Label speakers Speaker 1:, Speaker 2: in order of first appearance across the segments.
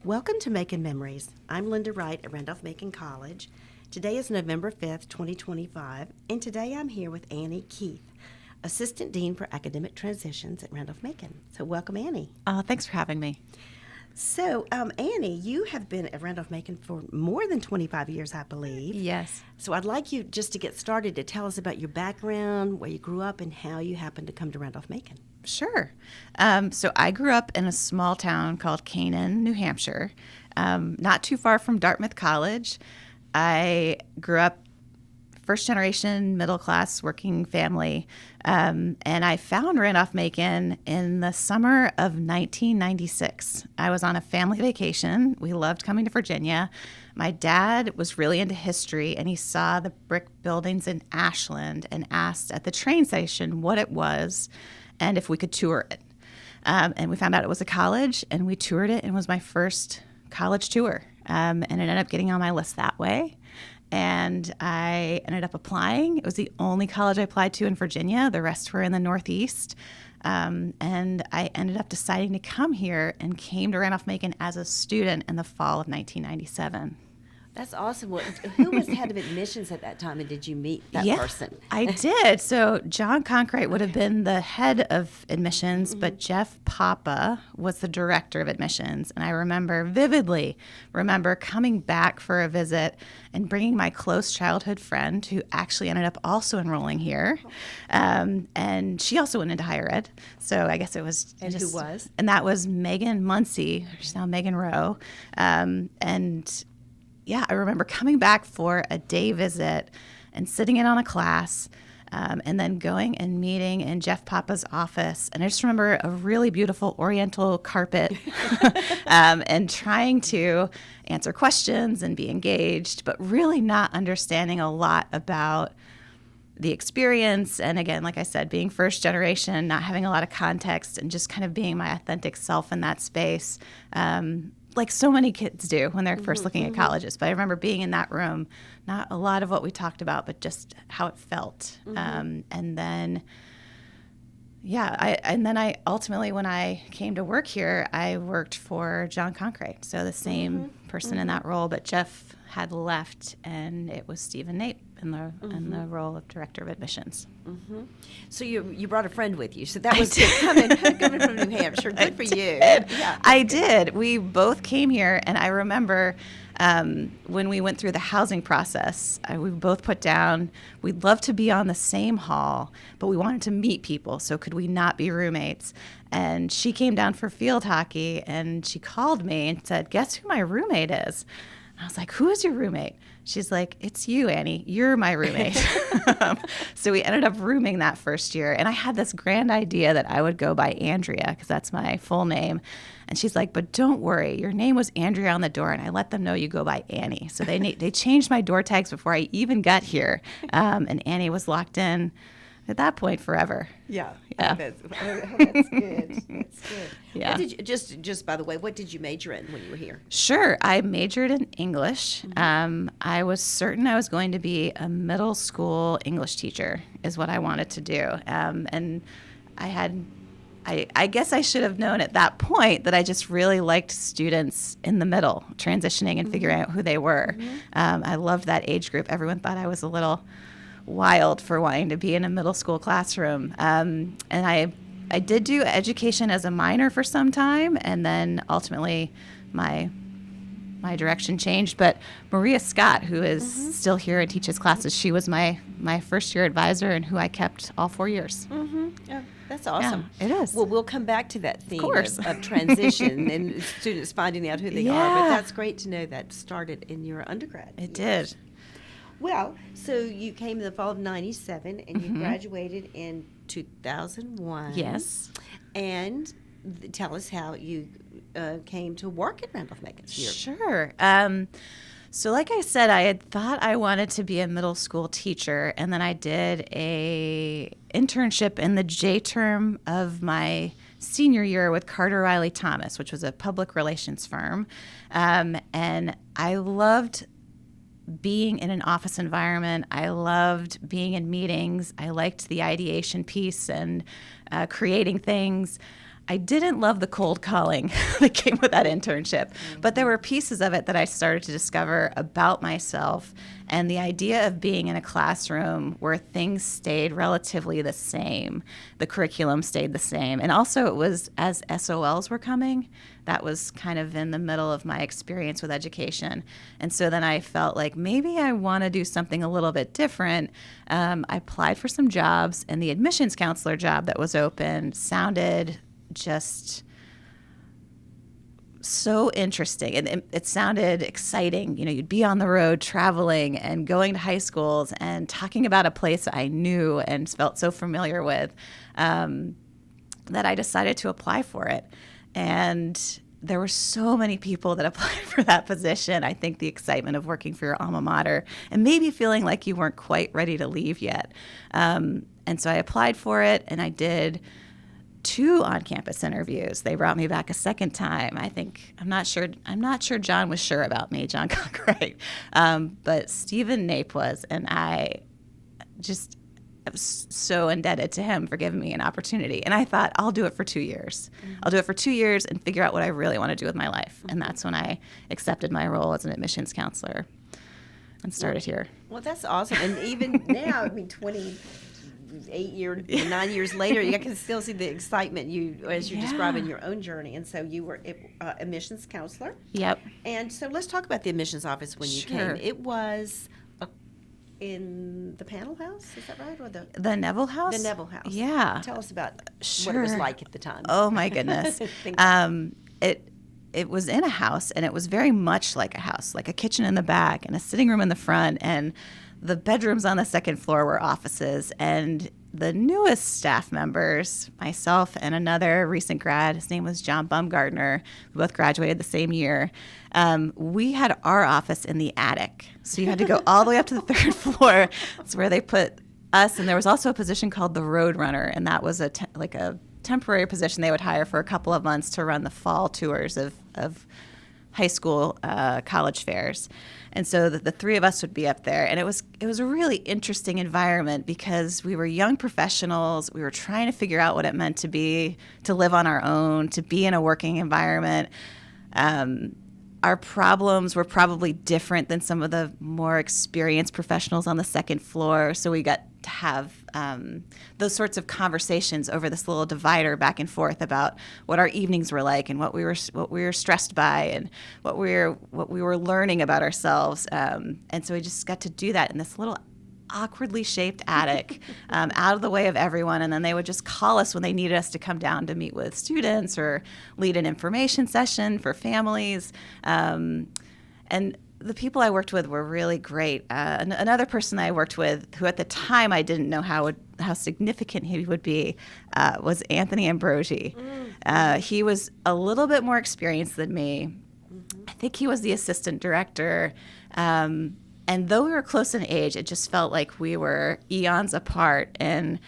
Speaker 1: Welcome to Macon Memories. I'm Lynda Wright at Randolph-Macon College. Today is November 5th, 2025, and today I'm here with Annie Keith, Assistant Dean for Academic Transitions at Randolph-Macon. So welcome, Annie.
Speaker 2: Thanks for having me.
Speaker 1: So, Annie, you have been at Randolph-Macon for more than 25 years, I believe.
Speaker 2: Yes.
Speaker 1: So I'd like you just to get started to tell us about your background, where you grew up, and how you happened to come to Randolph-Macon.
Speaker 2: Sure. So I grew up in a small town called Canaan, New Hampshire, not too far from Dartmouth College. I grew up first generation, middle class, working family, and I found Randolph-Macon in the summer of 1996. I was on a family vacation. We loved coming to Virginia. My dad was really into history, and he saw the brick buildings in Ashland and asked at the train station what it was and if we could tour it. And we found out it was a college, and we toured it, and it was my first college tour. And it ended up getting on my list that way. And I ended up applying. It was the only college I applied to in Virginia. The rest were in the Northeast. And I ended up deciding to come here and came to Randolph-Macon as a student in the fall of 1997.
Speaker 1: That's awesome. Well, who was head of admissions at that time, and did you meet that person?
Speaker 2: I did. So John Conkright would have been the head of admissions, but Jeff Papa was the director of admissions. And I vividly remember coming back for a visit and bringing my close childhood friend who actually ended up also enrolling here. And she also went into higher ed. So I guess it was
Speaker 1: who was?
Speaker 2: And that was Megan Muncie. She's now Megan Rowe. Yeah, I remember coming back for a day visit and sitting in on a class and then going and meeting in Jeff Papa's office. And I just remember a really beautiful oriental carpet and trying to answer questions and be engaged, but really not understanding a lot about the experience. And again, like I said, being first generation, not having a lot of context and just kind of being my authentic self in that space. Like so many kids do when they're first looking at colleges. But I remember being in that room, not a lot of what we talked about, but just how it felt. And then I ultimately, when I came to work here, I worked for John Conkright. So the same person in that role, but Jeff had left, and it was Stephen Nape in the role of director of admissions.
Speaker 1: So you brought a friend with you. So that was coming from New Hampshire. Good for you.
Speaker 2: Yeah, I did. We both came here, and I remember when we went through the housing process, we both put down, we'd love to be on the same hall, but we wanted to meet people, so could we not be roommates? And she came down for field hockey, and she called me and said, "Guess who my roommate is?" And I was like, "Who is your roommate?" She's like, "It's you, Annie. You're my roommate." So we ended up rooming that first year. And I had this grand idea that I would go by Andrea because that's my full name. And she's like, "But don't worry. Your name was Andrea on the door." And I let them know you go by Annie. So they changed my door tags before I even got here. And Annie was locked in at that point forever.
Speaker 1: Yeah. That's good. That's good.
Speaker 2: Yeah.
Speaker 1: What did you, just by the way, what did you major in when you were here?
Speaker 2: Sure. I majored in English. I was certain I was going to be a middle school English teacher is what I wanted to do. And I guess I should have known at that point that I just really liked students in the middle, transitioning and figuring out who they were. I loved that age group. Everyone thought I was a little wild for wanting to be in a middle school classroom. And I did do education as a minor for some time, and then ultimately my direction changed. But Maria Scott, who is still here and teaches classes, she was my first year advisor and who I kept all 4 years.
Speaker 1: Yeah, that's awesome.
Speaker 2: Yeah, it is.
Speaker 1: Well, we'll come back to that theme
Speaker 2: of
Speaker 1: transition and students finding out who they are. But that's great to know that started in your undergrad.
Speaker 2: It did.
Speaker 1: Well, so you came in the fall of 97 and you graduated in 2001.
Speaker 2: Yes.
Speaker 1: And tell us how you came to work at Randolph-Macon.
Speaker 2: Sure. So like I said, I had thought I wanted to be a middle school teacher, and then I did a internship in the J term of my senior year with Carter Riley Thomas, which was a public relations firm. And I loved being in an office environment. I loved being in meetings. I liked the ideation piece and creating things. I didn't love the cold calling that came with that internship, but there were pieces of it that I started to discover about myself, and the idea of being in a classroom where things stayed relatively the same, the curriculum stayed the same, and also it was as SOLs were coming, that was kind of in the middle of my experience with education. And so then I felt like maybe I want to do something a little bit different. I applied for some jobs, and the admissions counselor job that was open sounded just so interesting, and it sounded exciting. You know, you'd be on the road traveling and going to high schools and talking about a place I knew and felt so familiar with, that I decided to apply for it. And there were so many people that applied for that position. I think the excitement of working for your alma mater and maybe feeling like you weren't quite ready to leave yet. And so I applied for it, and I did 2 on-campus interviews. They brought me back a second time. I'm not sure John was sure about me, John Cockright, but Stephen Nape was, and I was so indebted to him for giving me an opportunity. And I thought, I'll do it for 2 years. I'll do it for 2 years and figure out what I really want to do with my life. And that's when I accepted my role as an admissions counselor and started here.
Speaker 1: Well, that's awesome. And even now, 9 years later, you can still see the excitement as you're describing your own journey. And so you were admissions counselor.
Speaker 2: Yep.
Speaker 1: And so let's talk about the admissions office when you
Speaker 2: Sure.
Speaker 1: came. It was in the Panel House, is that right? Or
Speaker 2: the Neville House?
Speaker 1: The Neville House.
Speaker 2: Yeah.
Speaker 1: Tell us about
Speaker 2: Sure.
Speaker 1: what it was like at the time.
Speaker 2: Oh, my goodness. It was in a house, and it was very much like a house, like a kitchen in the back and a sitting room in the front, and the bedrooms on the second floor were offices. And the newest staff members, myself and another recent grad, his name was John Bumgardner, we both graduated the same year. We had our office in the attic. So you had to go all the way up to the third floor. That's where they put us. And there was also a position called the Road Runner, and that was a temporary position they would hire for a couple of months to run the fall tours of high school college fairs. And so the 3 of us would be up there, and it was a really interesting environment because we were young professionals. We were trying to figure out what it meant to live on our own, to be in a working environment. Our problems were probably different than some of the more experienced professionals on the second floor, so we got to have those sorts of conversations over this little divider back and forth about what our evenings were like and what we were stressed by and what we were learning about ourselves. And so we just got to do that in this little awkwardly shaped attic, out of the way of everyone. And then they would just call us when they needed us to come down to meet with students or lead an information session for families. And the people I worked with were really great. Another person I worked with, who at the time I didn't know how significant he would be, was Anthony Ambrosi. He was a little bit more experienced than me. I think he was the assistant director. And though we were close in age, it just felt like we were eons apart. And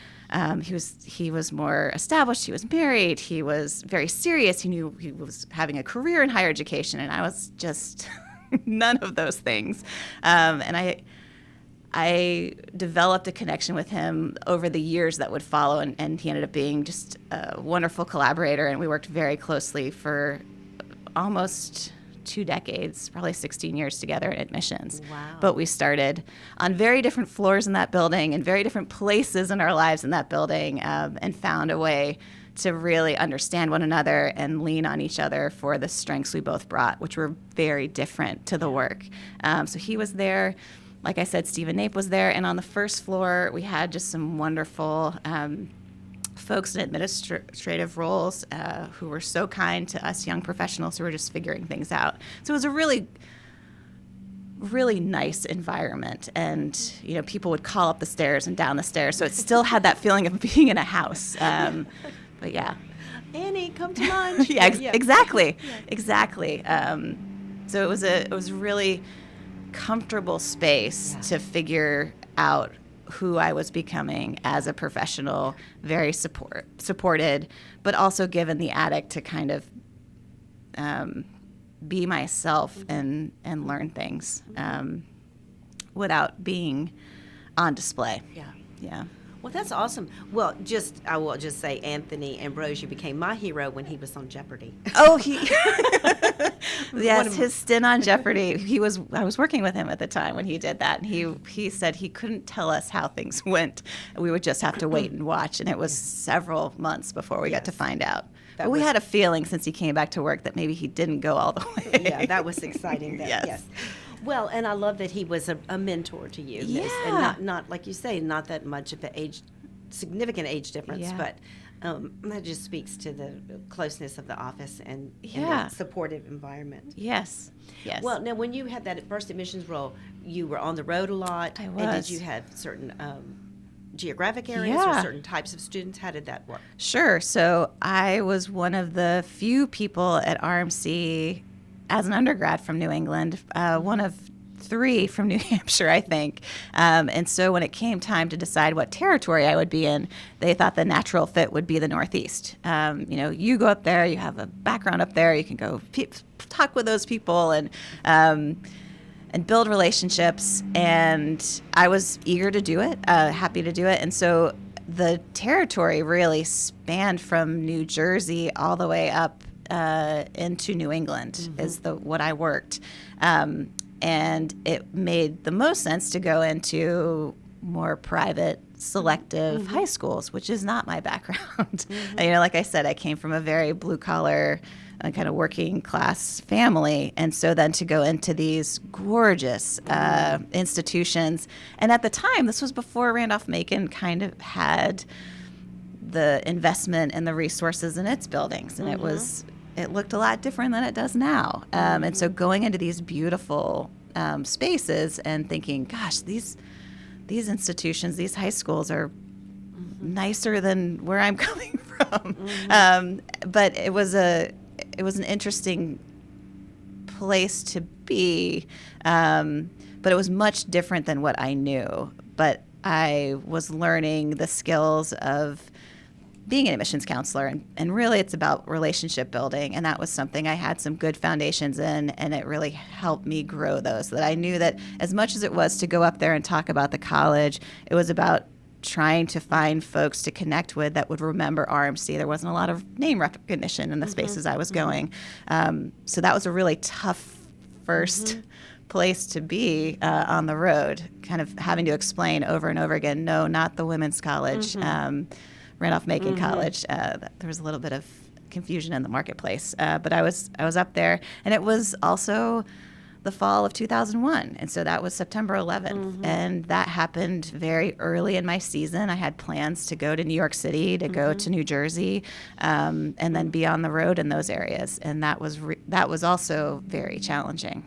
Speaker 2: he was more established. He was married. He was very serious. He knew he was having a career in higher education, and I was just none of those things. And I developed a connection with him over the years that would follow, and he ended up being just a wonderful collaborator, and we worked very closely for almost 2 decades, probably 16 years together in admissions.
Speaker 1: Wow.
Speaker 2: But we started on very different floors in that building and very different places in our lives in that building, and found a way to really understand one another and lean on each other for the strengths we both brought, which were very different to the work. So he was there. Like I said, Stephen Nape was there. And on the first floor, we had just some wonderful folks in administrative roles who were so kind to us young professionals who were just figuring things out. So it was a really, really nice environment. And, people would call up the stairs and down the stairs. So it still had that feeling of being in a house. But yeah.
Speaker 1: Annie, come to lunch.
Speaker 2: Exactly. Exactly. So it was a really comfortable space to figure out who I was becoming as a professional, very supported, but also given the attic to kind of be myself and learn things without being on display.
Speaker 1: Yeah.
Speaker 2: Yeah.
Speaker 1: Well, that's awesome. Well, I will just say Anthony Ambrosi became my hero when he was on Jeopardy.
Speaker 2: Oh,
Speaker 1: One
Speaker 2: yes,
Speaker 1: of-
Speaker 2: his stint on Jeopardy. I was working with him at the time when he did that, and he said he couldn't tell us how things went. We would just have to wait and watch, and it was several months before we got to
Speaker 1: Yes.
Speaker 2: find out.
Speaker 1: That
Speaker 2: But we
Speaker 1: was-
Speaker 2: had a feeling since he came back to work that maybe he didn't go all the way.
Speaker 1: Yeah, that was exciting.
Speaker 2: Yes.
Speaker 1: Yes. Well, and I love that he was a mentor to you.
Speaker 2: Yeah.
Speaker 1: And not like you say, not that much of the significant age difference,
Speaker 2: Yeah.
Speaker 1: but that just speaks to the closeness of the office and
Speaker 2: Yeah.
Speaker 1: the supportive environment.
Speaker 2: Yes. Yes.
Speaker 1: Well, now when you had that first admissions role, you were on the road a lot.
Speaker 2: I
Speaker 1: And
Speaker 2: was.
Speaker 1: did you have certain geographic areas
Speaker 2: Yeah.
Speaker 1: or certain types of students? How did that work?
Speaker 2: Sure. So I was one of the few people at RMC as an undergrad from New England, one of 3 from New Hampshire, I think. And so when it came time to decide what territory I would be in, they thought the natural fit would be the Northeast. You go up there, you have a background up there, you can go talk with those people and build relationships. And I was eager to do it, happy to do it. And so the territory really spanned from New Jersey all the way up into New England is what I worked. And it made the most sense to go into more private, selective high schools, which is not my background. Like I said, I came from a very blue-collar, kind of working class family. And so then to go into these gorgeous institutions. And at the time, this was before Randolph-Macon kind of had the investment and the resources in its buildings. And it looked a lot different than it does now. And so going into these beautiful spaces and thinking, gosh, these institutions, these high schools are nicer than where I'm coming from. But it was an interesting place to be. But it was much different than what I knew. But I was learning the skills of being an admissions counselor, and really it's about relationship building, and that was something I had some good foundations in, and it really helped me grow those, so that I knew that as much as it was to go up there and talk about the college, it was about trying to find folks to connect with that would remember RMC. There wasn't a lot of name recognition in the spaces I was going. So that was a really tough first place to be on the road, kind of having to explain over and over again, no, not the women's college. Randolph-Macon College. There was a little bit of confusion in the marketplace, but I was up there, and it was also the fall of 2001, and so that was September 11th, and that happened very early in my season. I had plans to go to New York City, to go to New Jersey, and then be on the road in those areas, and that was also very challenging.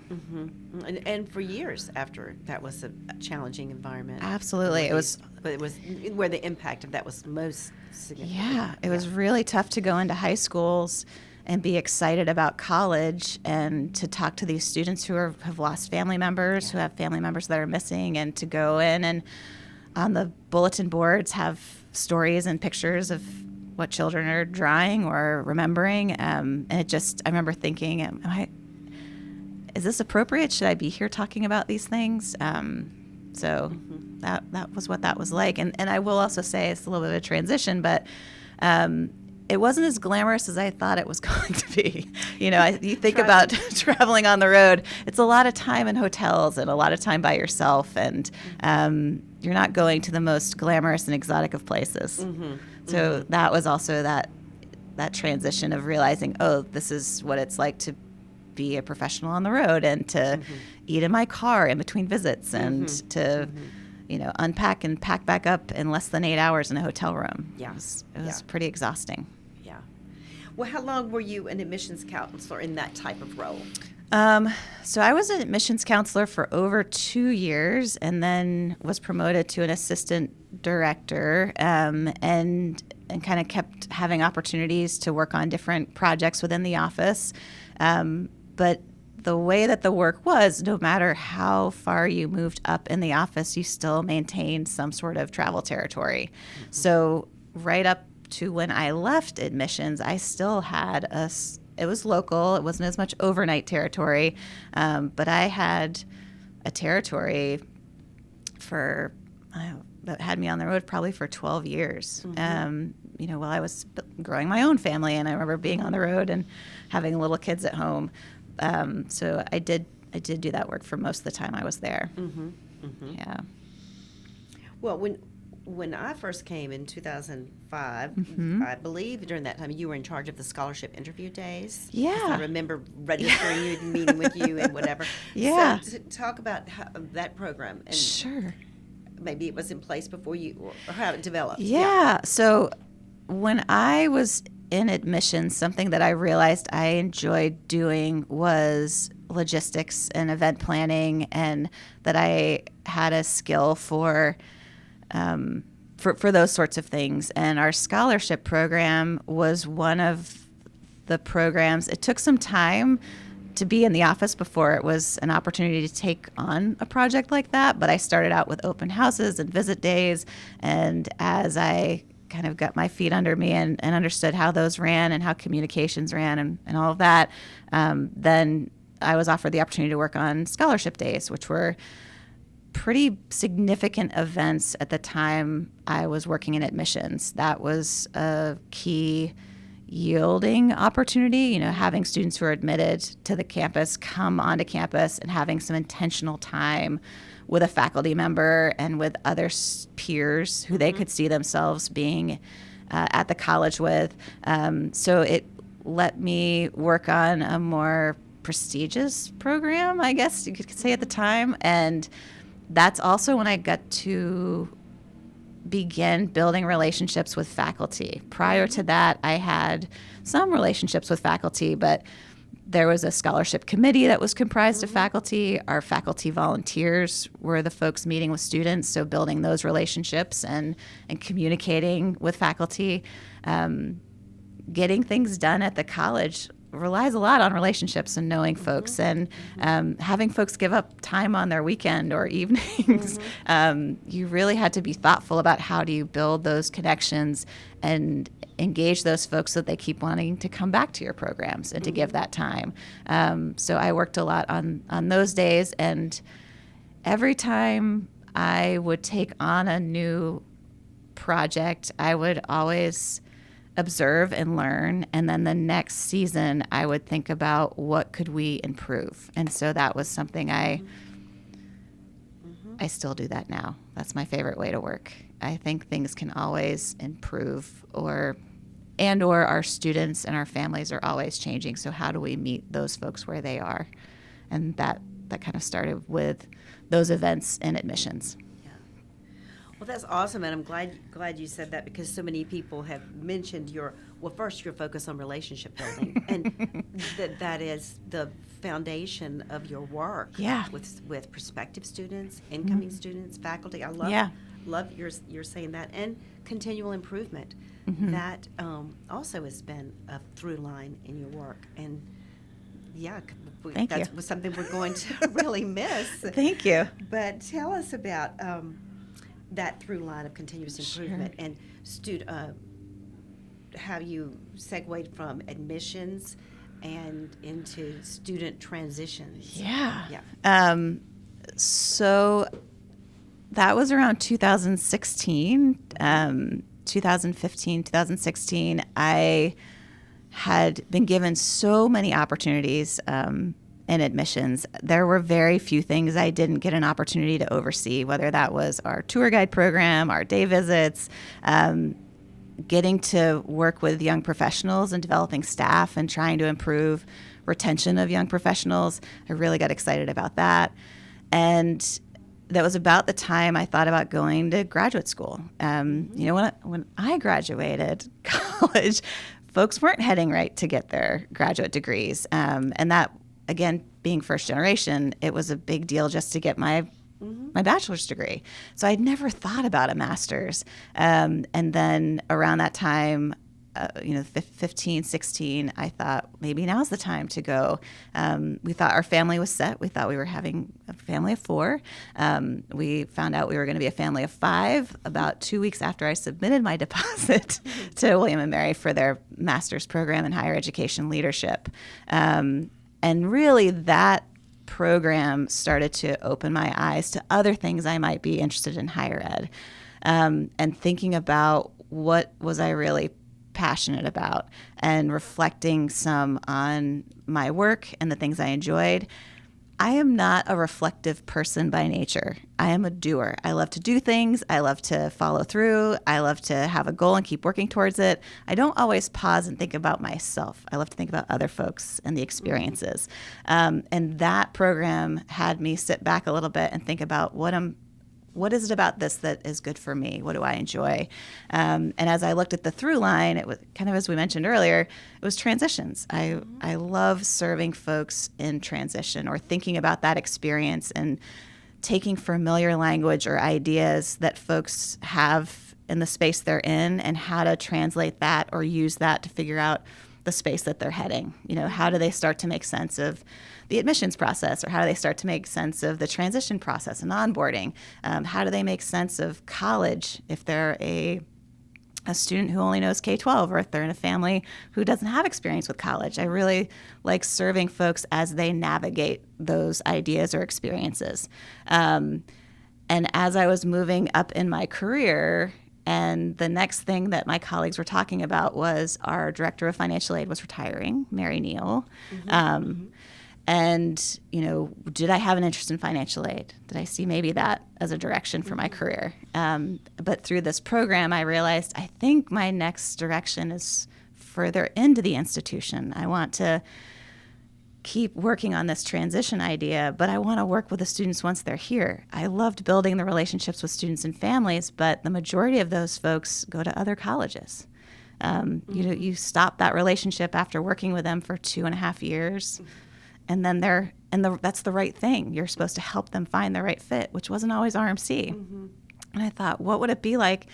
Speaker 1: And for years after, that was a challenging environment.
Speaker 2: Absolutely,
Speaker 1: But it was where the impact of that was most significant.
Speaker 2: Yeah, it was really tough to go into high schools and be excited about college and to talk to these students who have lost family members, who have family members that are missing, and to go in and on the bulletin boards have stories and pictures of what children are drawing or remembering. And I remember thinking, is this appropriate? Should I be here talking about these things? So that was what that was like. And I will also say it's a little bit of a transition, but it wasn't as glamorous as I thought it was going to be. You think about traveling on the road, it's a lot of time in hotels and a lot of time by yourself, and you're not going to the most glamorous and exotic of places. So that was also that transition of realizing, oh, this is what it's like to be a professional on the road, and to eat in my car in between visits, and to unpack and pack back up in less than 8 hours in a hotel room.
Speaker 1: Yeah.
Speaker 2: It was pretty exhausting.
Speaker 1: Yeah. Well, how long were you an admissions counselor in that type of role?
Speaker 2: So I was an admissions counselor for over 2 years, and then was promoted to an assistant director, and kind of kept having opportunities to work on different projects within the office. But the way that the work was, no matter how far you moved up in the office, you still maintained some sort of travel territory. So right up to when I left admissions, I still had it was local. It wasn't as much overnight territory, but I had a territory for that had me on the road probably for 12 years. While I was growing my own family, and I remember being on the road and having little kids at home. So I did do that work for most of the time I was there. Yeah.
Speaker 1: Well, when I first came in 2005, I believe during that time you were in charge of the scholarship interview days.
Speaker 2: Yeah.
Speaker 1: I remember registering you and meeting with you and whatever.
Speaker 2: Yeah.
Speaker 1: So talk about that program. And
Speaker 2: Sure.
Speaker 1: maybe it was in place before you, or how it developed.
Speaker 2: Yeah. So when I was in admissions, something that I realized I enjoyed doing was logistics and event planning, and that I had a skill for those sorts of things. And our scholarship program was one of the programs. It took some time to be in the office before it was an opportunity to take on a project like that. But I started out with open houses and visit days. And as I kind of got my feet under me and understood how those ran and how communications ran and all of that, then I was offered the opportunity to work on scholarship days, which were pretty significant events at the time I was working in admissions. That was a key yielding opportunity, having students who are admitted to the campus come onto campus and having some intentional time with a faculty member and with other peers who they could see themselves being at the college with. So it let me work on a more prestigious program, I guess you could say at the time. And that's also when I got to begin building relationships with faculty. Prior to that, I had some relationships with faculty, but there was a scholarship committee that was comprised of faculty. Our faculty volunteers were the folks meeting with students, so building those relationships and communicating with faculty. Getting things done at the college relies a lot on relationships and knowing folks, and having folks give up time on their weekend or evenings. You really had to be thoughtful about how do you build those connections and engage those folks so that they keep wanting to come back to your programs and to give that time. So I worked a lot on those days, and every time I would take on a new project, I would always observe and learn, and then the next season I would think about what could we improve. And so that was something I still do that now. That's my favorite way to work. I think things can always improve, or our students and our families are always changing. So how do we meet those folks where they are? And that kind of started with those events and admissions.
Speaker 1: Well, that's awesome, and I'm glad you said that, because so many people have mentioned your focus on relationship building, and that is the foundation of your work.
Speaker 2: Yeah.
Speaker 1: With prospective students, incoming students, faculty. I love you're saying that, and continual improvement. That also has been a through line in your work, and that was something we're going to really miss.
Speaker 2: Thank you.
Speaker 1: But tell us about that through line of continuous improvement and how you segued from admissions and into student transitions.
Speaker 2: So that was around 2016, 2015, 2016. I had been given so many opportunities in admissions. There were very few things I didn't get an opportunity to oversee, whether that was our tour guide program, our day visits, getting to work with young professionals and developing staff and trying to improve retention of young professionals. I really got excited about that. And that was about the time I thought about going to graduate school. When I graduated college, folks weren't heading right to get their graduate degrees. And that, again, being first generation, it was a big deal just to get my bachelor's degree. So I'd never thought about a master's. And then around that time, 15, 16, I thought maybe now's the time to go. We thought our family was set. We thought we were having a family of 4. We found out we were going to be a family of 5 about 2 weeks after I submitted my deposit to William & Mary for their master's program in higher education leadership. And really that program started to open my eyes to other things I might be interested in higher ed, and thinking about what was I really passionate about and reflecting some on my work and the things I enjoyed. I am not a reflective person by nature. I am a doer. I love to do things. I love to follow through. I love to have a goal and keep working towards it. I don't always pause and think about myself. I love to think about other folks and the experiences. And that program had me sit back a little bit and think about what is it about this that is good for me? What do I enjoy? And as I looked at the through line, it was kind of, as we mentioned earlier, it was transitions. I love serving folks in transition, or thinking about that experience and taking familiar language or ideas that folks have in the space they're in, and how to translate that or use that to figure out the space that they're heading. How do they start to make sense of the admissions process, or how do they start to make sense of the transition process and onboarding? How do they make sense of college if they're a student who only knows K-12, or if they're in a family who doesn't have experience with college? I really like serving folks as they navigate those ideas or experiences. And as I was moving up in my career, and the next thing that my colleagues were talking about was our director of financial aid was retiring, Mary Neal. And, did I have an interest in financial aid? Did I see maybe that as a direction for my career? But through this program, I realized I think my next direction is further into the institution. I want to keep working on this transition idea, but I want to work with the students once they're here. I loved building the relationships with students and families, but the majority of those folks go to other colleges. You stop that relationship after working with them for 2.5 years. And then that's the right thing. You're supposed to help them find the right fit, which wasn't always RMC. And I thought, what would it be like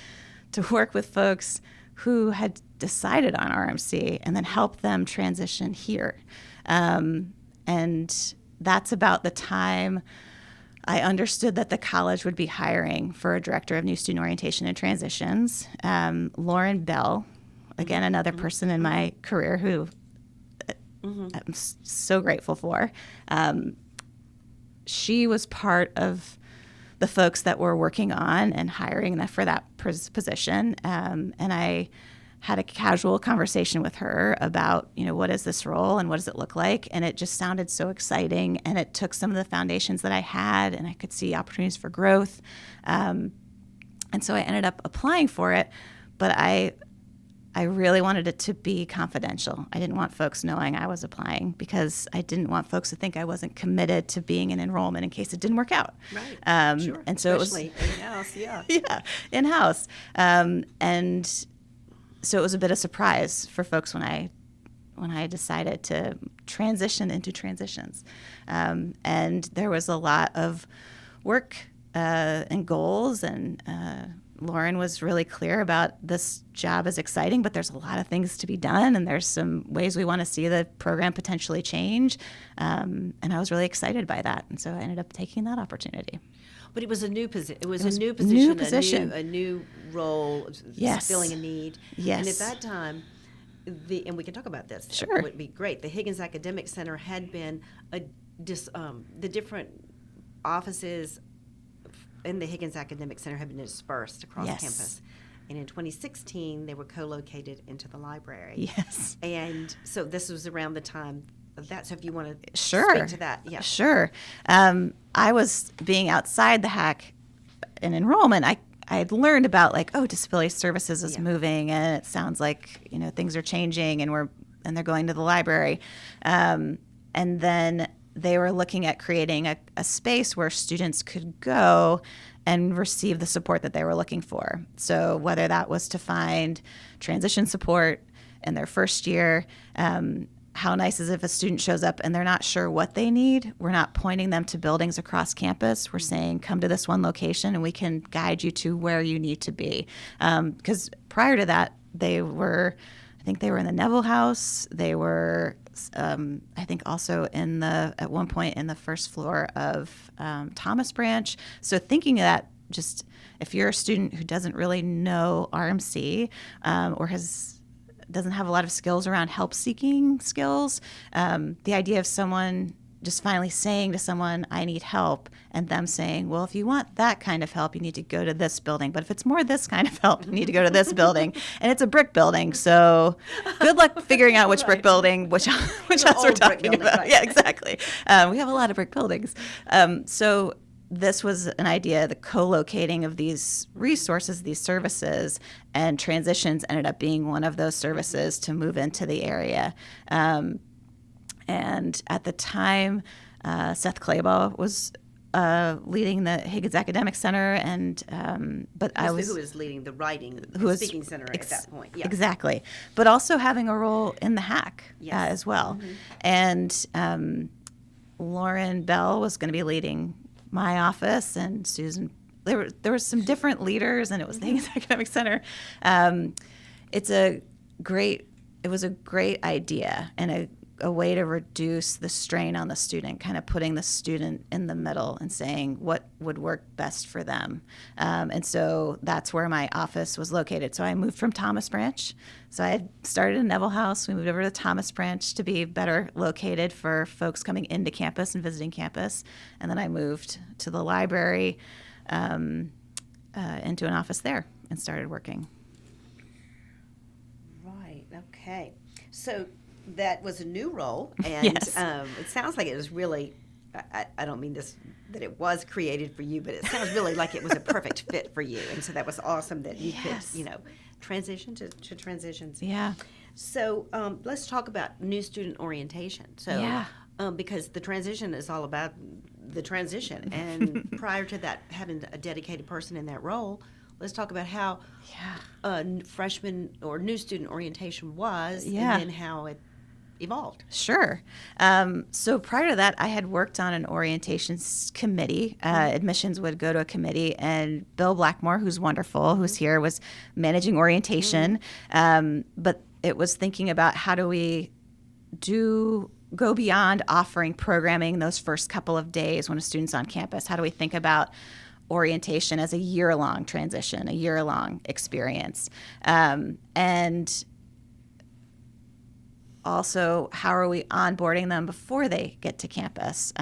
Speaker 2: to work with folks who had decided on RMC and then help them transition here? And that's about the time I understood that the college would be hiring for a director of new student orientation and transitions. Lauren Bell, again, another person in my career who I'm so grateful for. She was part of the folks that were working on and hiring for that position. And I had a casual conversation with her about, what is this role and what does it look like? And it just sounded so exciting. And it took some of the foundations that I had, and I could see opportunities for growth. And so I ended up applying for it. But I really wanted it to be confidential. I didn't want folks knowing I was applying, because I didn't want folks to think I wasn't committed to being in enrollment in case it didn't work out.
Speaker 1: Right. Sure.
Speaker 2: And so
Speaker 1: especially in-house, yeah.
Speaker 2: Yeah, in-house. And so it was a bit of surprise for folks when I decided to transition into transitions. And there was a lot of work and goals, and Lauren was really clear about this job is exciting, but there's a lot of things to be done, and there's some ways we want to see the program potentially change. And I was really excited by that, and so I ended up taking that opportunity.
Speaker 1: But it was a new position. It was a
Speaker 2: new
Speaker 1: new position,
Speaker 2: position.
Speaker 1: A new role,
Speaker 2: Yes.
Speaker 1: filling a need.
Speaker 2: Yes.
Speaker 1: And at that time, and we can talk about this.
Speaker 2: Sure.
Speaker 1: It would be great. The Higgins Academic Center had been the different offices in the Higgins Academic Center had been dispersed across
Speaker 2: Yes.
Speaker 1: campus. And in 2016, they were co-located into the library.
Speaker 2: Yes.
Speaker 1: And so this was around the time of that. So if you want to
Speaker 2: Sure.
Speaker 1: speak to that, yeah.
Speaker 2: Sure. I was being outside the HAC in enrollment. I had learned about disability services is moving, and it sounds like things are changing, and they're going to the library, and then they were looking at creating a space where students could go and receive the support that they were looking for. So whether that was to find transition support in their first year, how nice is if a student shows up and they're not sure what they need? We're not pointing them to buildings across campus. We're saying, come to this one location and we can guide you to where you need to be. Because prior to that, I think they were in the Neville House. They were, I think, also at one point in the first floor of Thomas Branch. So thinking that just if you're a student who doesn't really know RMC or doesn't have a lot of skills around help-seeking skills, the idea of someone just finally saying to someone, I need help, and them saying, well, if you want that kind of help, you need to go to this building. But if it's more this kind of help, you need to go to this building. And it's a brick building, so good luck figuring out which brick building, which house we're talking about. Right. Yeah, exactly. We have a lot of brick buildings. So this was an idea, the co-locating of these resources, these services, and transitions ended up being one of those services to move into the area. And at the time, Seth Claybaugh was leading the Higgins Academic Center, and but I was
Speaker 1: who was leading the writing, speaking center at that point. Yeah.
Speaker 2: Exactly, but also having a role in the hack as well.
Speaker 1: Mm-hmm.
Speaker 2: And Lauren Bell was going to be leading my office, and Susan. There were some different leaders, and it was the Higgins Academic Center. It was a great idea and a way to reduce the strain on the student, kind of putting the student in the middle and saying what would work best for them. And so that's where my office was located. So I moved from Thomas Branch. So I had started in Neville House. We moved over to Thomas Branch to be better located for folks coming into campus and visiting campus. And then I moved to the library into an office there and started working.
Speaker 1: Right, okay. So that was a new role, and
Speaker 2: Yes.
Speaker 1: It sounds like it was really, I don't mean this, that it was created for you, but it sounds really like it was a perfect fit for you, and so that was awesome that you
Speaker 2: Yes.
Speaker 1: could, transition to transitions.
Speaker 2: Yeah.
Speaker 1: So let's talk about new student orientation. So,
Speaker 2: Yeah.
Speaker 1: Because the transition is all about the transition, and prior to that, having a dedicated person in that role, let's talk about how freshman or new student orientation was, and then how it evolved.
Speaker 2: Sure. So prior to that, I had worked on an orientation committee. Admissions would go to a committee, and Bill Blackmore, who's wonderful, who's here, was managing orientation. But it was thinking about how do we go beyond offering programming those first couple of days when a student's on campus. How do we think about orientation as a year-long transition, a year-long experience? And also, how are we onboarding them before they get to campus?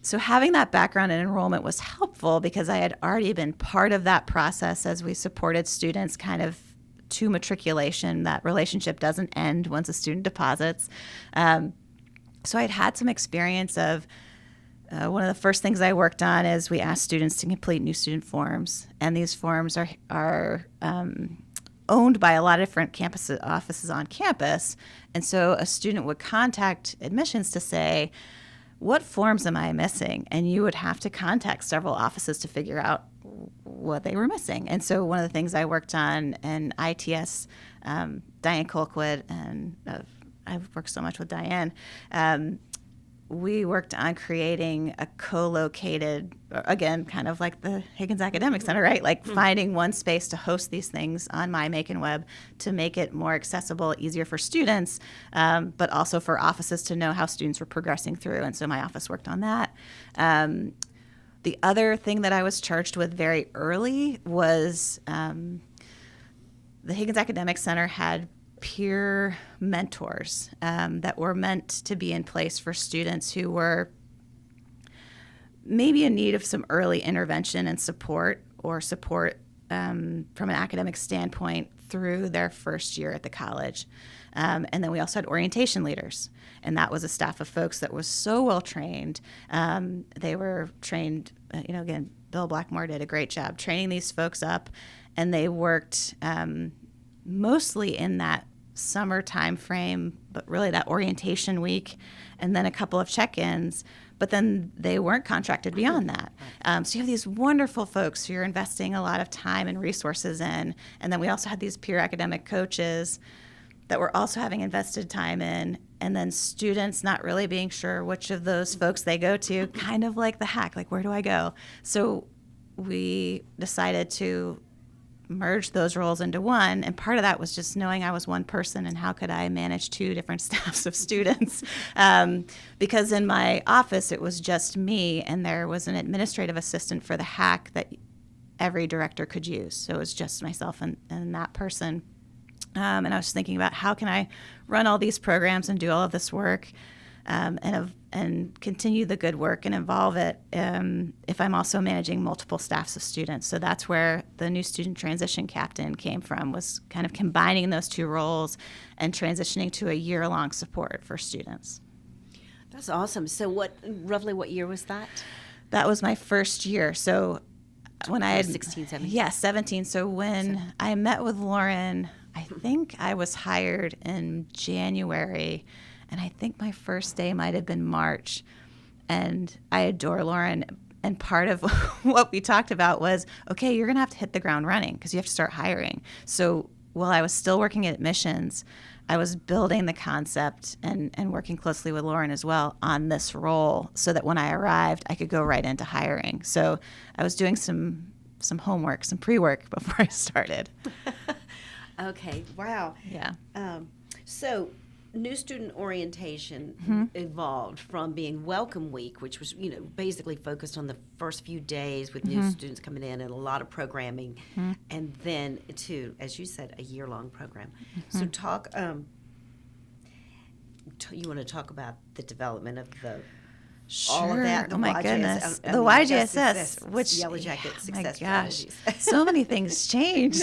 Speaker 2: So having that background in enrollment was helpful because I had already been part of that process as we supported students kind of to matriculation. That relationship doesn't end once a student deposits. So I'd had some experience of one of the first things I worked on is we asked students to complete new student forms, and these forms are owned by a lot of different campus offices on campus. And so a student would contact admissions to say, what forms am I missing? And you would have to contact several offices to figure out what they were missing. And so one of the things I worked on in ITS, Diane Colquitt, and I've worked so much with Diane, we worked on creating a co-located, again, kind of like the Higgins Academic Center, right? Like finding one space to host these things on my Macon web to make it more accessible, easier for students, but also for offices to know how students were progressing through. And so my office worked on that. The other thing that I was charged with very early was the Higgins Academic Center had peer mentors that were meant to be in place for students who were maybe in need of some early intervention and support, or support from an academic standpoint through their first year at the college. And then we also had orientation leaders, and that was a staff of folks that was so well trained. They were trained, again, Bill Blackmore did a great job training these folks up, and they worked mostly in that summer time frame, but really that orientation week, and then a couple of check-ins. But then they weren't contracted beyond that. So you have these wonderful folks who you're investing a lot of time and resources in. And then we also had these peer academic coaches that we're also having invested time in. And then students not really being sure which of those folks they go to, kind of like the hack, like, where do I go? So we decided to merge those roles into one, and part of that was just knowing I was one person and how could I manage two different staffs of students, because in my office it was just me, and there was an administrative assistant for the hack that every director could use, so it was just myself and that person. And I was thinking about how can I run all these programs and do all of this work and continue the good work and involve it if I'm also managing multiple staffs of students. So that's where the new student transition captain came from, was kind of combining those two roles and transitioning to a year-long support for students.
Speaker 1: That's awesome. So roughly what year was that?
Speaker 2: That was my first year. So when I had
Speaker 1: 16, 17?
Speaker 2: Yeah, 17. So when I met with Lauren, I think I was hired in January, and I think my first day might have been March. And I adore Lauren. And part of what we talked about was, okay, you're going to have to hit the ground running because you have to start hiring. So while I was still working at admissions, I was building the concept and working closely with Lauren as well on this role so that when I arrived, I could go right into hiring. So I was doing some homework, some pre-work before I started.
Speaker 1: Okay, wow.
Speaker 2: Yeah.
Speaker 1: So new student orientation evolved from being welcome week, which was, basically focused on the first few days with new students coming in and a lot of programming, and then to, as you said, a year-long program. So talk, you want to talk about the development of all of that?
Speaker 2: Oh my goodness.
Speaker 1: I
Speaker 2: The
Speaker 1: mean,
Speaker 2: YJSS, which
Speaker 1: Yellow Jacket success
Speaker 2: my gosh,
Speaker 1: strategies.
Speaker 2: so many things changed.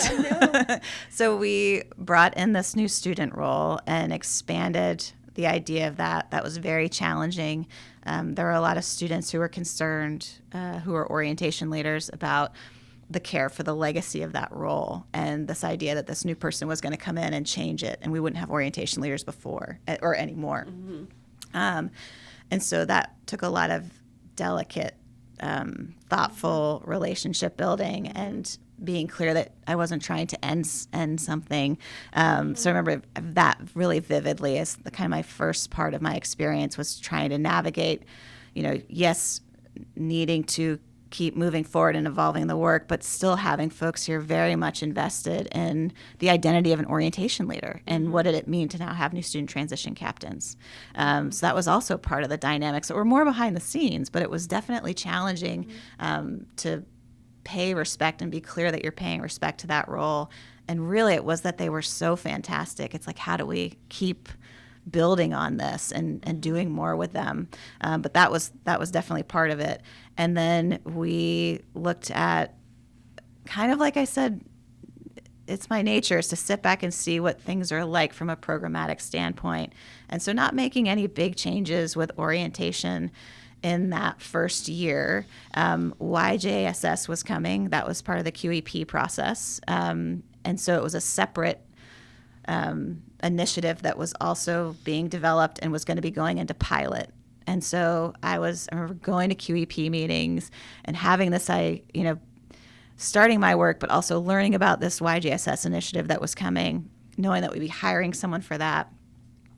Speaker 2: So we brought in this new student role and expanded the idea of that. That was very challenging. There were a lot of students who were concerned, who were orientation leaders, about the care for the legacy of that role and this idea that this new person was going to come in and change it and we wouldn't have orientation leaders before or anymore. And so that took a lot of delicate, thoughtful relationship building and being clear that I wasn't trying to end something. So I remember that really vividly as the kind of my first part of my experience was trying to navigate, yes, needing to keep moving forward and evolving the work, but still having folks here very much invested in the identity of an orientation leader and what did it mean to now have new student transition captains. So that was also part of the dynamics that were more behind the scenes, but it was definitely challenging to pay respect and be clear that you're paying respect to that role. And really it was that they were so fantastic. It's like, how do we keep building on this and doing more with them? But that was definitely part of it. And then we looked at, kind of like I said, it's my nature is to sit back and see what things are like from a programmatic standpoint. And so not making any big changes with orientation in that first year. YJSS was coming. That was part of the QEP process. And so it was a separate initiative that was also being developed and was going to be going into pilot. And so I remember going to QEP meetings and having this, starting my work, but also learning about this YJSS initiative that was coming, knowing that we'd be hiring someone for that,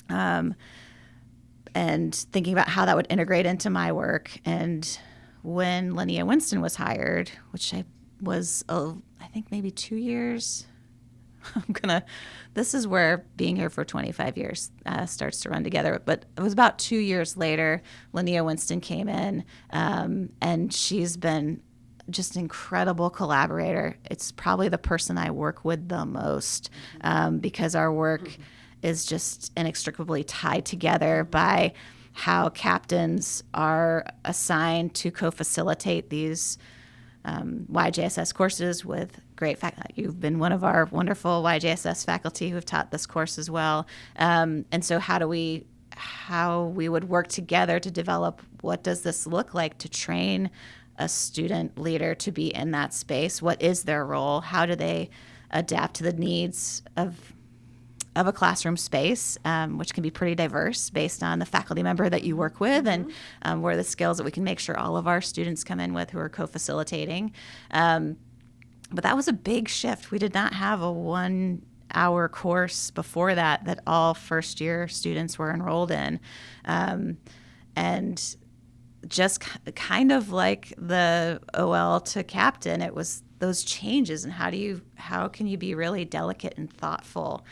Speaker 2: and thinking about how that would integrate into my work. And when Lynda Winston was hired, which I was, I think maybe 2 years, this is where being here for 25 years starts to run together. But it was about 2 years later, Lynda Winston came in, and she's been just an incredible collaborator. It's probably the person I work with the most because our work is just inextricably tied together by how captains are assigned to co-facilitate these YJSS courses with great faculty. You've been one of our wonderful YJSS faculty who have taught this course as well. And so how we would work together to develop what does this look like to train a student leader to be in that space? What is their role? How do they adapt to the needs of a classroom space, which can be pretty diverse based on the faculty member that you work with and what are the skills that we can make sure all of our students come in with who are co-facilitating. But that was a big shift. We did not have a 1 hour course before that all first year students were enrolled in. And just kind of like the OL to captain, it was those changes and how can you be really delicate and thoughtful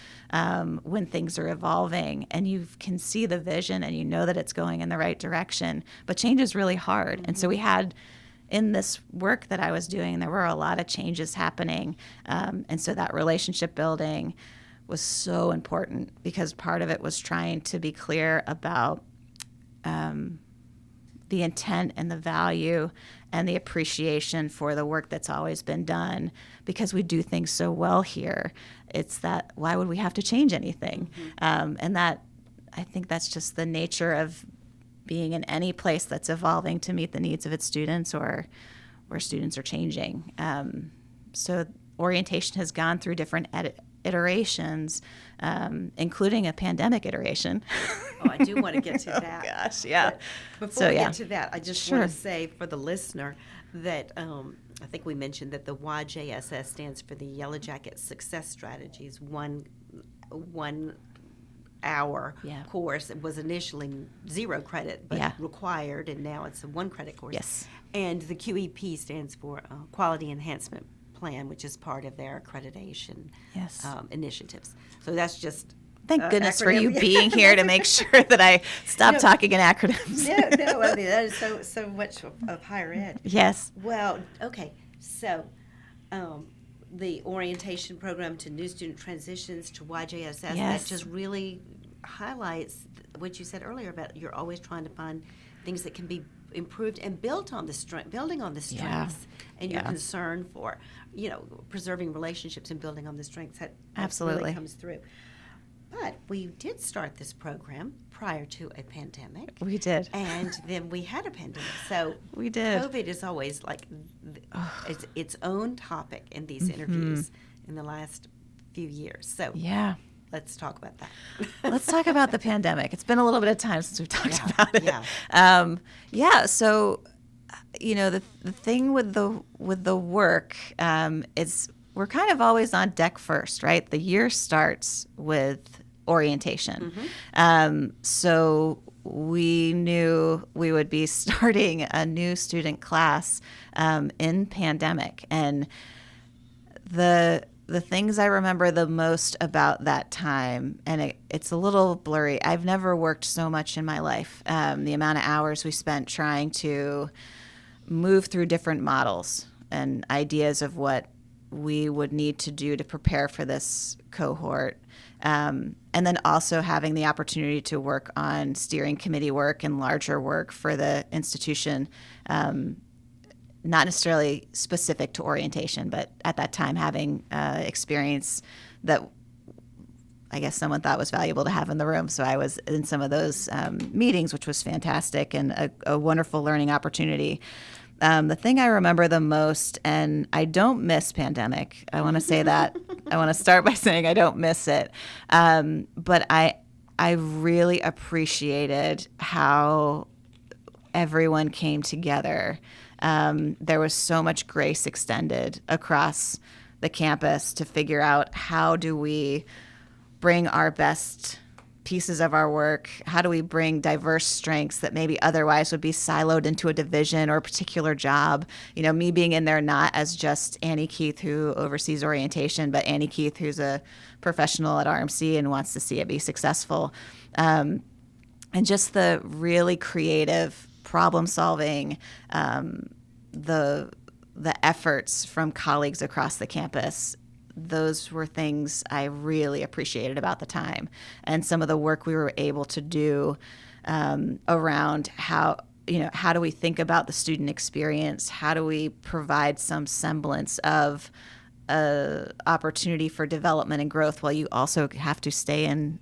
Speaker 2: when things are evolving and you can see the vision and you know that it's going in the right direction, but change is really hard. And so we had in this work that I was doing, there were a lot of changes happening, and so that relationship building was so important because part of it was trying to be clear about the intent and the value and the appreciation for the work that's always been done, because we do things so well here. It's that, why would we have to change anything? And that, I think that's just the nature of being in any place that's evolving to meet the needs of its students, or where students are changing. So orientation has gone through different iterations, including a pandemic iteration.
Speaker 1: Oh, I do want to get to that.
Speaker 2: Gosh, yeah.
Speaker 1: But before we get to that, I just want to say for the listener that I think we mentioned that the YJSS stands for the Yellow Jacket Success Strategies. One hour course. It was initially 0 credit, but required, and now it's a 1 credit course.
Speaker 2: Yes.
Speaker 1: And the QEP stands for Quality Enhancement Plan, which is part of their accreditation initiatives. So that's just
Speaker 2: thank goodness for you being here to make sure that I stop talking in acronyms.
Speaker 1: No, I mean, that is so much of higher ed.
Speaker 2: Yes.
Speaker 1: Well, okay, so the orientation program to new student transitions to YJSS, that just really highlights what you said earlier about you're always trying to find things that can be improved and building on the strengths and your concern for, preserving relationships and building on the strengths that
Speaker 2: absolutely
Speaker 1: really comes through. But we did start this program prior to a pandemic.
Speaker 2: We did.
Speaker 1: And then we had a pandemic. So
Speaker 2: we did.
Speaker 1: COVID is always like its own topic in these interviews in the last few years. So let's talk about that.
Speaker 2: Let's talk about the pandemic. It's been a little bit of time since we've talked about it. So, the thing with the work is we're kind of always on deck first, right? The year starts with orientation. So we knew we would be starting a new student class in pandemic. And the things I remember the most about that time, and it's a little blurry, I've never worked so much in my life. The amount of hours we spent trying to move through different models and ideas of what we would need to do to prepare for this cohort. And then also having the opportunity to work on steering committee work and larger work for the institution, not necessarily specific to orientation, but at that time having experience that I guess someone thought was valuable to have in the room. So I was in some of those meetings, which was fantastic and a wonderful learning opportunity. The thing I remember the most, and I don't miss pandemic, I want to say that. I want to start by saying I don't miss it. But I really appreciated how everyone came together. There was so much grace extended across the campus to figure out how do we bring our best pieces of our work, how do we bring diverse strengths that maybe otherwise would be siloed into a division or a particular job. Me being in there not as just Annie Keith who oversees orientation, but Annie Keith who's a professional at RMC and wants to see it be successful. And just the really creative problem solving, the efforts from colleagues across the campus. Those were things I really appreciated about the time, and some of the work we were able to do around how do we think about the student experience? How do we provide some semblance of opportunity for development and growth while you also have to stay in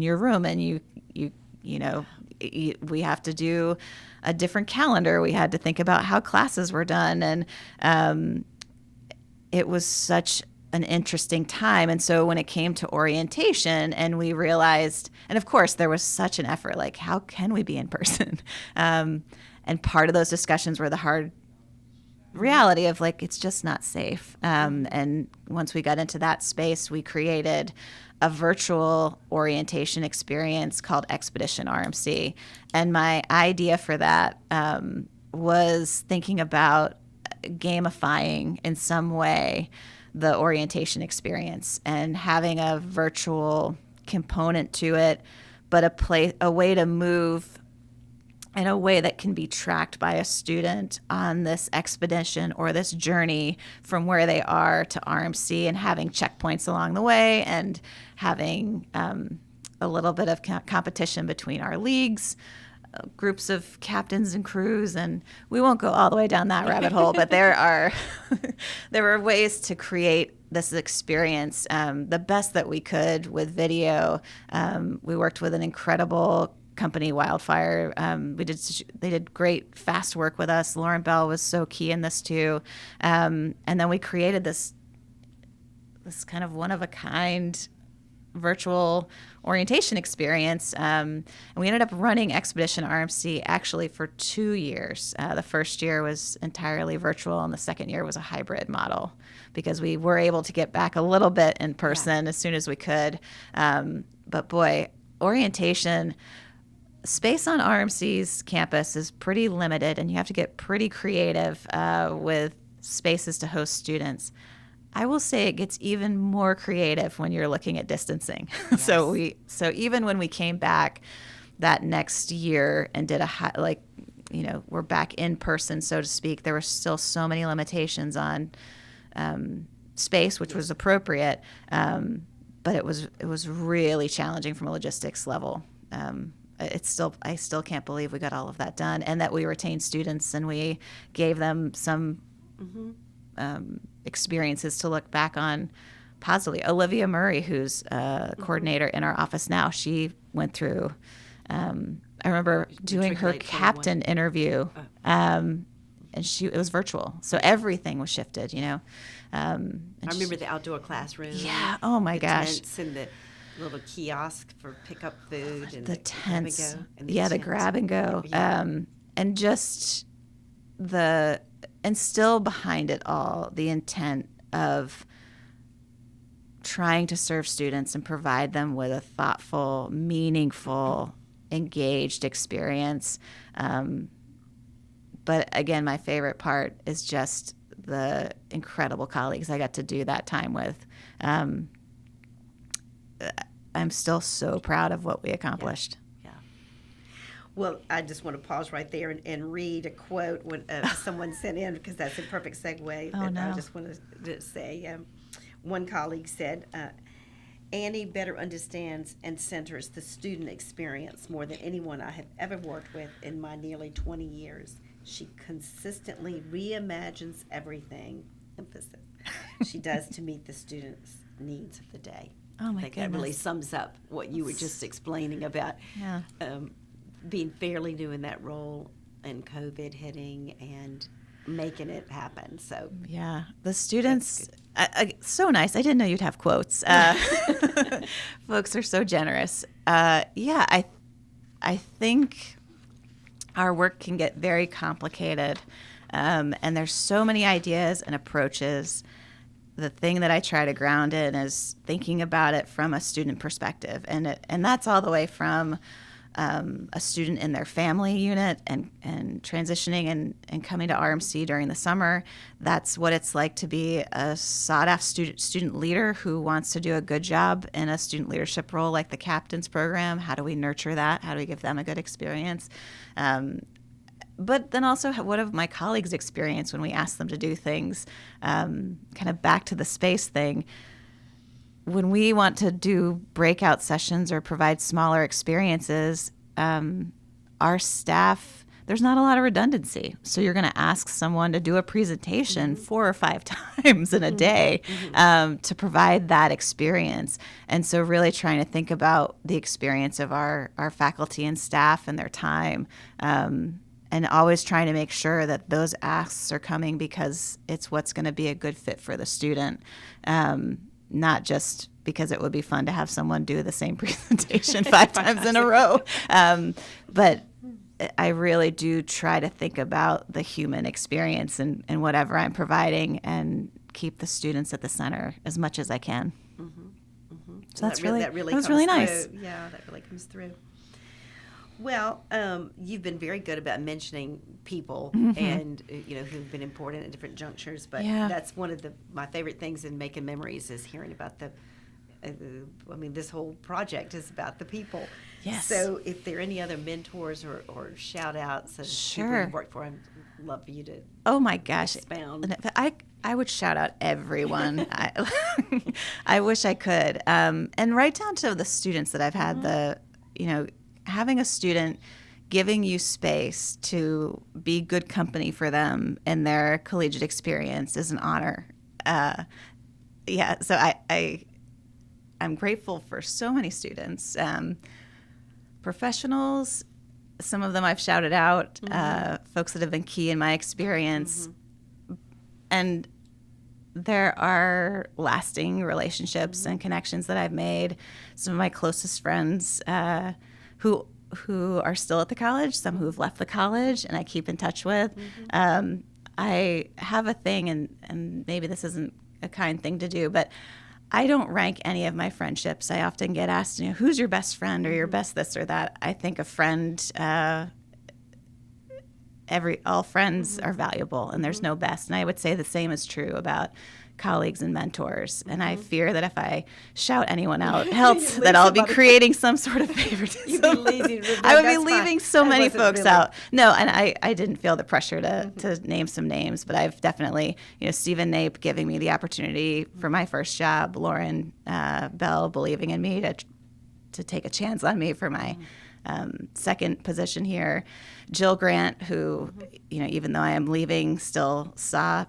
Speaker 2: your room, and we have to do a different calendar. We had to think about how classes were done, and it was such an interesting time. And so when it came to orientation and we realized, and of course there was such an effort, like how can we be in person? And part of those discussions were the hard reality of like, it's just not safe. And once we got into that space, we created a virtual orientation experience called Expedition RMC. And my idea for that was thinking about gamifying in some way the orientation experience and having a virtual component to it, but a way to move in a way that can be tracked by a student on this expedition or this journey from where they are to RMC, and having checkpoints along the way, and having a little bit of competition between our leagues, groups of captains and crews, and we won't go all the way down that rabbit hole, but there were ways to create this experience the best that we could with video. We worked with an incredible company, Wildfire. They did great fast work with us. Lauren Bell was so key in this too. And then we created this kind of one of a kind virtual orientation experience. And we ended up running Expedition RMC actually for 2 years. The first year was entirely virtual, and the second year was a hybrid model because we were able to get back a little bit in person as soon as we could. But boy, orientation space on RMC's campus is pretty limited, and you have to get pretty creative with spaces to host students. I will say it gets even more creative when you're looking at distancing. Yes. So even when we came back that next year and did we're back in person, so to speak, there were still so many limitations on space, which was appropriate, but it was really challenging from a logistics level. I still can't believe we got all of that done, and that we retained students and we gave them some experiences to look back on positively. Olivia Murray, who's a coordinator in our office now, she went through, I remember doing her captain interview, and it was virtual. So everything was shifted,
Speaker 1: I remember the outdoor classroom.
Speaker 2: Yeah, oh my gosh.
Speaker 1: Tents and the little kiosk for pick up food. And
Speaker 2: the tents.
Speaker 1: The
Speaker 2: grab and go.
Speaker 1: Yeah.
Speaker 2: And just and still behind it all, the intent of trying to serve students and provide them with a thoughtful, meaningful, engaged experience. But again, my favorite part is just the incredible colleagues I got to do that time with. I'm still so proud of what we accomplished.
Speaker 1: Yeah. Well, I just want to pause right there and read a quote someone sent in, because that's a perfect segue. I just want to say, one colleague said, Annie better understands and centers the student experience more than anyone I have ever worked with in my nearly 20 years. She consistently reimagines everything, emphasis, she does to meet the students' needs of the day.
Speaker 2: Oh my
Speaker 1: I think
Speaker 2: goodness.
Speaker 1: that really sums up what you were just explaining about being fairly new in that role and COVID hitting and making it happen. So
Speaker 2: yeah, the students, so nice. I didn't know you'd have quotes. Folks are so generous. I think our work can get very complicated, and there's so many ideas and approaches. The thing that I try to ground in is thinking about it from a student perspective, and that's all the way from a student in their family unit and transitioning and coming to RMC during the summer. That's what it's like to be a sought-after student leader who wants to do a good job in a student leadership role like the captain's program. How do we nurture that? How do we give them a good experience? But then also, what have my colleagues experienced when we ask them to do things? Kind of back to the space thing. When we want to do breakout sessions or provide smaller experiences, our staff, there's not a lot of redundancy. So you're going to ask someone to do a presentation 4 or 5 times in a day to provide that experience. And so really trying to think about the experience of our faculty and staff and their time, and always trying to make sure that those asks are coming because it's what's going to be a good fit for the student. Not just because it would be fun to have someone do the same presentation 5 times in a row. But I really do try to think about the human experience and whatever I'm providing and keep the students at the center as much as I can. So that was really nice.
Speaker 1: Yeah, that really comes through. Well, you've been very good about mentioning people and who've been important at different junctures. But that's one of my favorite things in making memories is hearing about this whole project is about the people.
Speaker 2: Yes.
Speaker 1: So if there are any other mentors or shout outs of people you've worked for, I'd love for you to.
Speaker 2: Oh my gosh!
Speaker 1: Expound.
Speaker 2: I would shout out everyone. I wish I could, and right down to the students that I've had having a student giving you space to be good company for them in their collegiate experience is an honor. So I'm grateful for so many students, professionals. Some of them I've shouted out, folks that have been key in my experience. And there are lasting relationships and connections that I've made. Some of my closest friends who are still at the college, some who have left the college, and I keep in touch with. I have a thing, and maybe this isn't a kind thing to do, but I don't rank any of my friendships. I often get asked, who's your best friend or your best this or that. I think a friend, all friends are valuable, and there's no best. And I would say the same is true about colleagues and mentors. And I fear that if I shout anyone else, that I'll be creating some sort of favoritism.
Speaker 1: You'd be lazy.
Speaker 2: I would be leaving so many folks out. No, and I didn't feel the pressure to name some names, but I've definitely, Stephen Nape giving me the opportunity for my first job, Lauren Bell believing in me to take a chance on me for my second position here. Jill Grant, who, even though I am leaving, still saw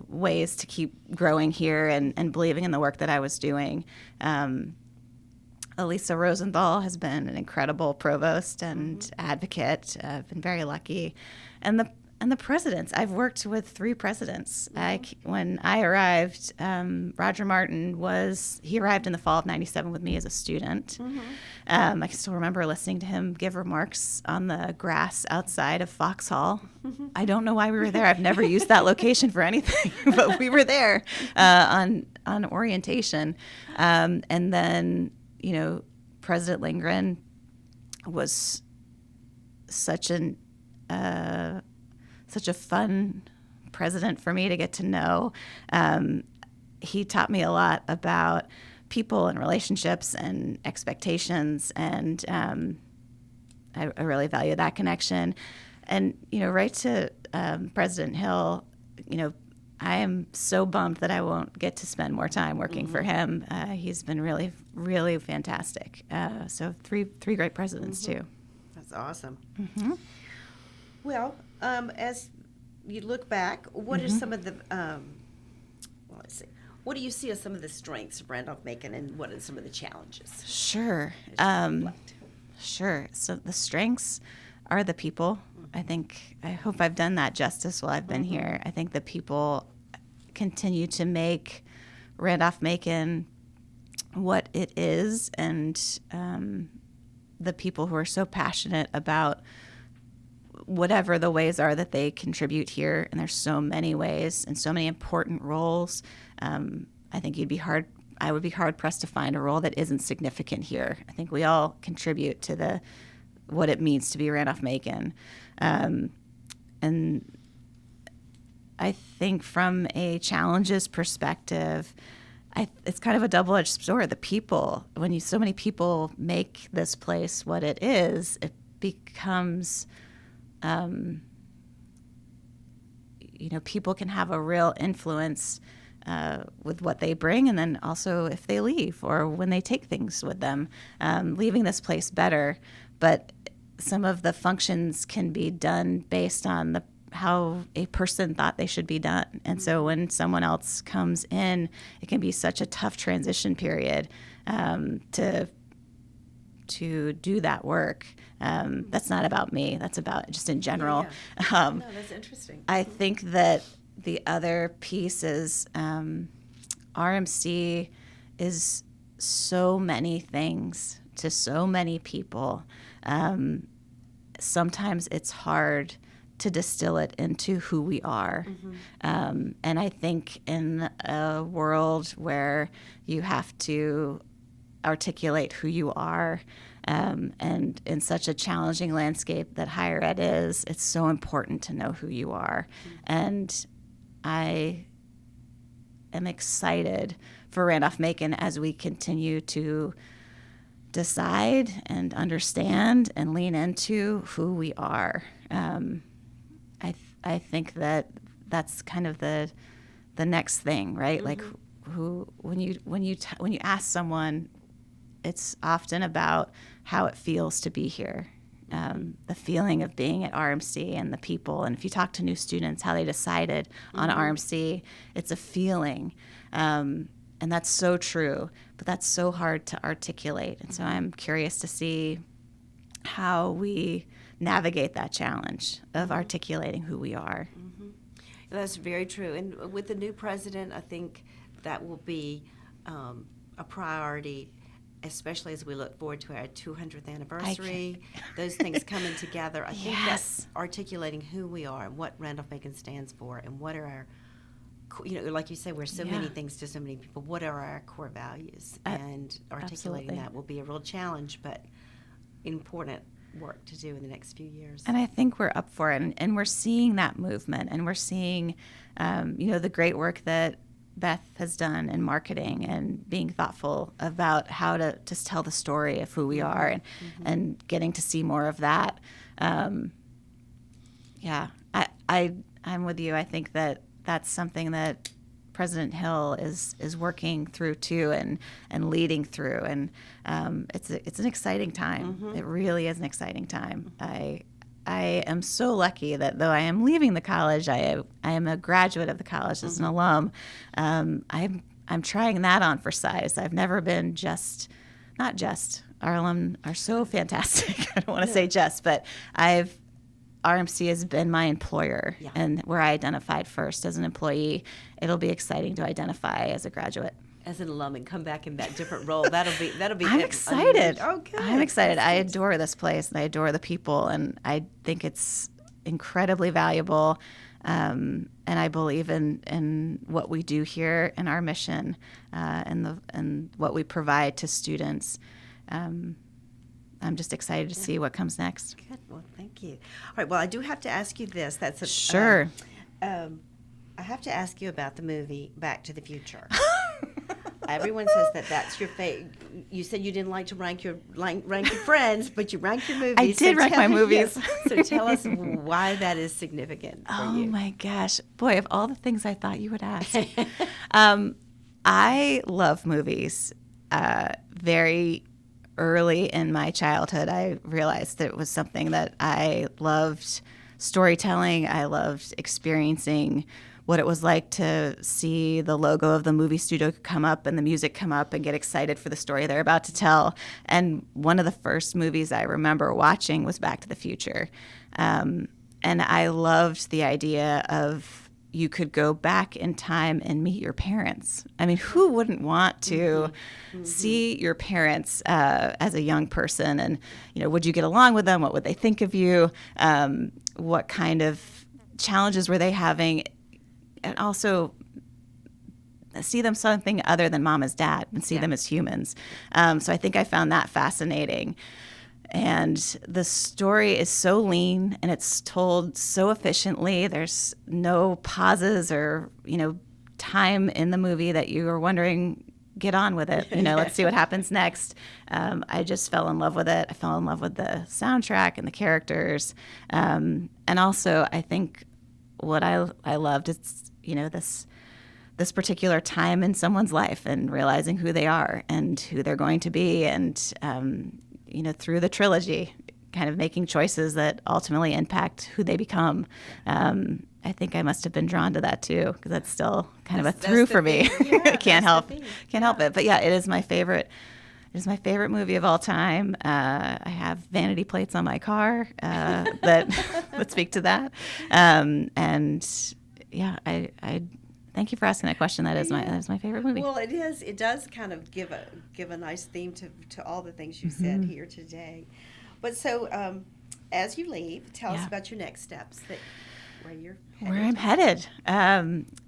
Speaker 2: ways to keep growing here and believing in the work that I was doing. Elisa Rosenthal has been an incredible provost and advocate. I've been very lucky. And the presidents, I've worked with 3 presidents. When I arrived, Roger Martin he arrived in the fall of '97 with me as a student. I can still remember listening to him give remarks on the grass outside of Foxhall. I don't know why we were there. I've never used that location for anything, but we were there on orientation. And then, President Lindgren was such a fun president for me to get to know. He taught me a lot about people and relationships and expectations, and I really value that connection. And, right to President Hill, I am so bummed that I won't get to spend more time working for him. He's been really, really fantastic. So three great presidents, too.
Speaker 1: That's awesome. Well, as you look back, what are some of the, let's see, what do you see as some of the strengths of Randolph-Macon, and what are some of the challenges?
Speaker 2: Sure. Sure. So the strengths are the people. I hope I've done that justice while I've been here. I think the people continue to make Randolph-Macon what it is, and the people who are so passionate about whatever the ways are that they contribute here, and there's so many ways and so many important roles. I think I would be hard pressed to find a role that isn't significant here. I think we all contribute to what it means to be Randolph-Macon. And I think from a challenges perspective, it's kind of a double-edged sword. The people, when so many people make this place what it is, it becomes, people can have a real influence with what they bring, and then also if they leave or when they take things with them, leaving this place better. But some of the functions can be done based on how a person thought they should be done. And so when someone else comes in, it can be such a tough transition period to do that work. That's not about me. That's about just in general.
Speaker 1: Yeah. No, that's interesting.
Speaker 2: I think that the other piece is RMC is so many things to so many people. Sometimes it's hard to distill it into who we are. And I think in a world where you have to articulate who you are, and in such a challenging landscape that higher ed is, it's so important to know who you are. And I am excited for Randolph-Macon as we continue to decide and understand and lean into who we are. I think that's kind of the next thing, right? Like when you ask someone, it's often about how it feels to be here. the feeling of being at RMC and the people. And if you talk to new students, how they decided on RMC, it's a feeling. And that's so true, but that's so hard to articulate. And so I'm curious to see how we navigate that challenge of articulating who we are.
Speaker 1: That's very true. And with the new president, I think that will be a priority, especially as we look forward to our 200th anniversary. Those things coming together. I think that's articulating who we are and what Randolph-Macon stands for and what are our, like you say, we're so many things to so many people. What are our core values? And articulating that will be a real challenge, but important work to do in the next few years.
Speaker 2: And I think we're up for it, and we're seeing that movement, and we're seeing, the great work that Beth has done in marketing and being thoughtful about how to just tell the story of who we are, and getting to see more of that. I'm with you. I think that that's something that President Hill is working through too, and leading through, and it's an exciting time. It really is an exciting time. I am so lucky that though I am leaving the college, I am a graduate of the college as an alum. I'm trying that on for size. I've never been not just. Our alum are so fantastic. I don't want to say just, but RMC has been my employer, and where I identified first as an employee. It'll be exciting to identify as a graduate,
Speaker 1: as an alum, and come back in that different role. That'll be.
Speaker 2: I'm excited.
Speaker 1: Oh, good.
Speaker 2: I'm excited. I adore this place, and I adore the people, and I think it's incredibly valuable. And I believe in what we do here, and our mission, and what we provide to students. I'm just excited to see what comes next.
Speaker 1: Good. Well, thank you. All right. Well, I do have to ask you this.
Speaker 2: Sure.
Speaker 1: I have to ask you about the movie Back to the Future. Everyone says that's your favorite. You said you didn't like to rank your friends, but you rank your movies.
Speaker 2: I did rank my movies.
Speaker 1: So tell us why that is significant for you.
Speaker 2: Oh my gosh, boy! Of all the things I thought you would ask, I love movies. Very early in my childhood, I realized that it was something that I loved storytelling. I loved experiencing what it was like to see the logo of the movie studio come up and the music come up and get excited for the story they're about to tell. And one of the first movies I remember watching was Back to the Future. And I loved the idea of you could go back in time and meet your parents. I mean, who wouldn't want to see your parents as a young person? And, would you get along with them? What would they think of you? What kind of challenges were they having? And also see them something other than mom as dad and see them as humans. So I think I found that fascinating. And the story is so lean, and it's told so efficiently. There's no pauses or, time in the movie that you are wondering, get on with it. Let's see what happens next. I just fell in love with it. I fell in love with the soundtrack and the characters. And also, I think what I loved is, this particular time in someone's life and realizing who they are and who they're going to be, and through the trilogy, kind of making choices that ultimately impact who they become. I think I must have been drawn to that too, because that's still kind of a through for me. I can't help it. But yeah, it is my favorite. It is my favorite movie of all time. I have vanity plates on my car that speak to that. And yeah, I thank you for asking that question. That is my favorite movie.
Speaker 1: Well, it is. It does kind of give a nice theme to all the things you said here today. But so, as you leave, tell us about your next steps. Where you're headed.
Speaker 2: Where I'm headed.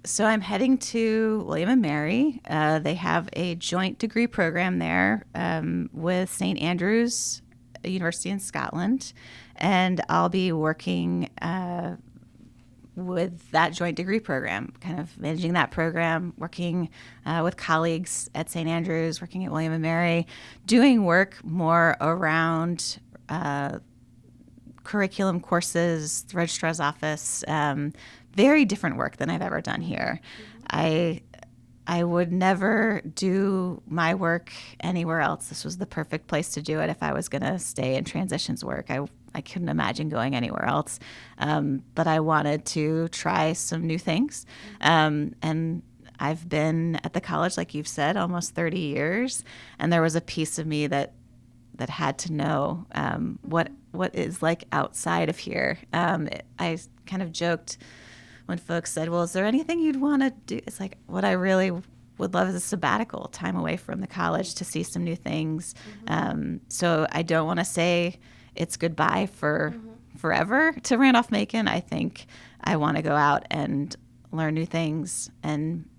Speaker 2: So I'm heading to William and Mary. They have a joint degree program there with St. Andrews University in Scotland, and I'll be working with that joint degree program, kind of managing that program, working with colleagues at St. Andrews, working at William and Mary, doing work more around curriculum courses, the registrar's office, very different work than I've ever done here. I would never do my work anywhere else. This was the perfect place to do it if I was going to stay in transitions work. I couldn't imagine going anywhere else. But I wanted to try some new things. And I've been at the college, like you've said, almost 30 years. And there was a piece of me that had to know what is like outside of here. I kind of joked when folks said, well, is there anything you'd want to do? It's like, what I really would love is a sabbatical, time away from the college to see some new things. So I don't want to say it's goodbye for forever to Randolph-Macon. I think I want to go out and learn new things. And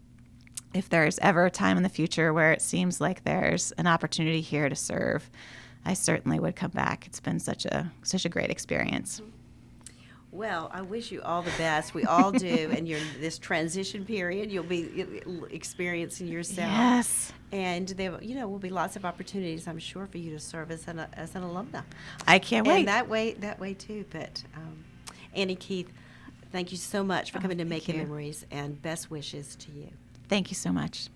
Speaker 2: if there's ever a time in the future where it seems like there's an opportunity here to serve, I certainly would come back. It's been such a great experience.
Speaker 1: Well, I wish you all the best. We all do. And you're this transition period, you'll be experiencing yourself.
Speaker 2: Yes.
Speaker 1: And there, will be lots of opportunities, I'm sure, for you to serve as an alumna.
Speaker 2: I can't wait.
Speaker 1: And that way too. But Annie, Keith, thank you so much for coming to Macon Memories, and best wishes to you.
Speaker 2: Thank you so much.